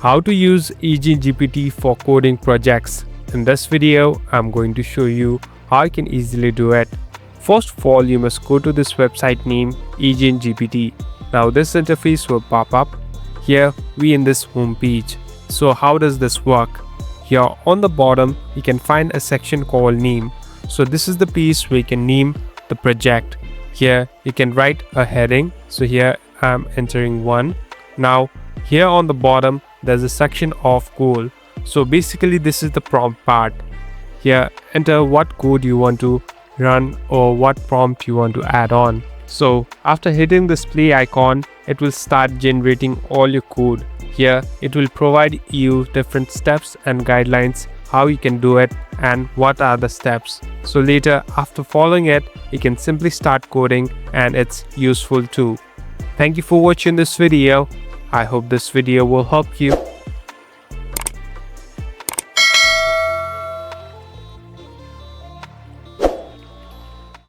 How to use AgentGpt for coding projects. In this video, I'm going to show you how you can easily do it. First of all, you must go to this website named AgentGpt. Now this interface will pop up. Here we in this home page. So how does this work? Here on the bottom, you can find a section called name. So this is the piece where you can name the project. Here you can write a heading. So here I'm entering one. Now here on the bottom, there's a section of code. So basically this is the prompt part. Here enter what code you want to run or what prompt you want to add on. So after hitting this play icon, it will start generating all your code. Here it will provide you different steps and guidelines how you can do it and what are the steps. So later after following it, you can simply start coding and it's useful too. Thank you for watching this video. I hope this video will help you.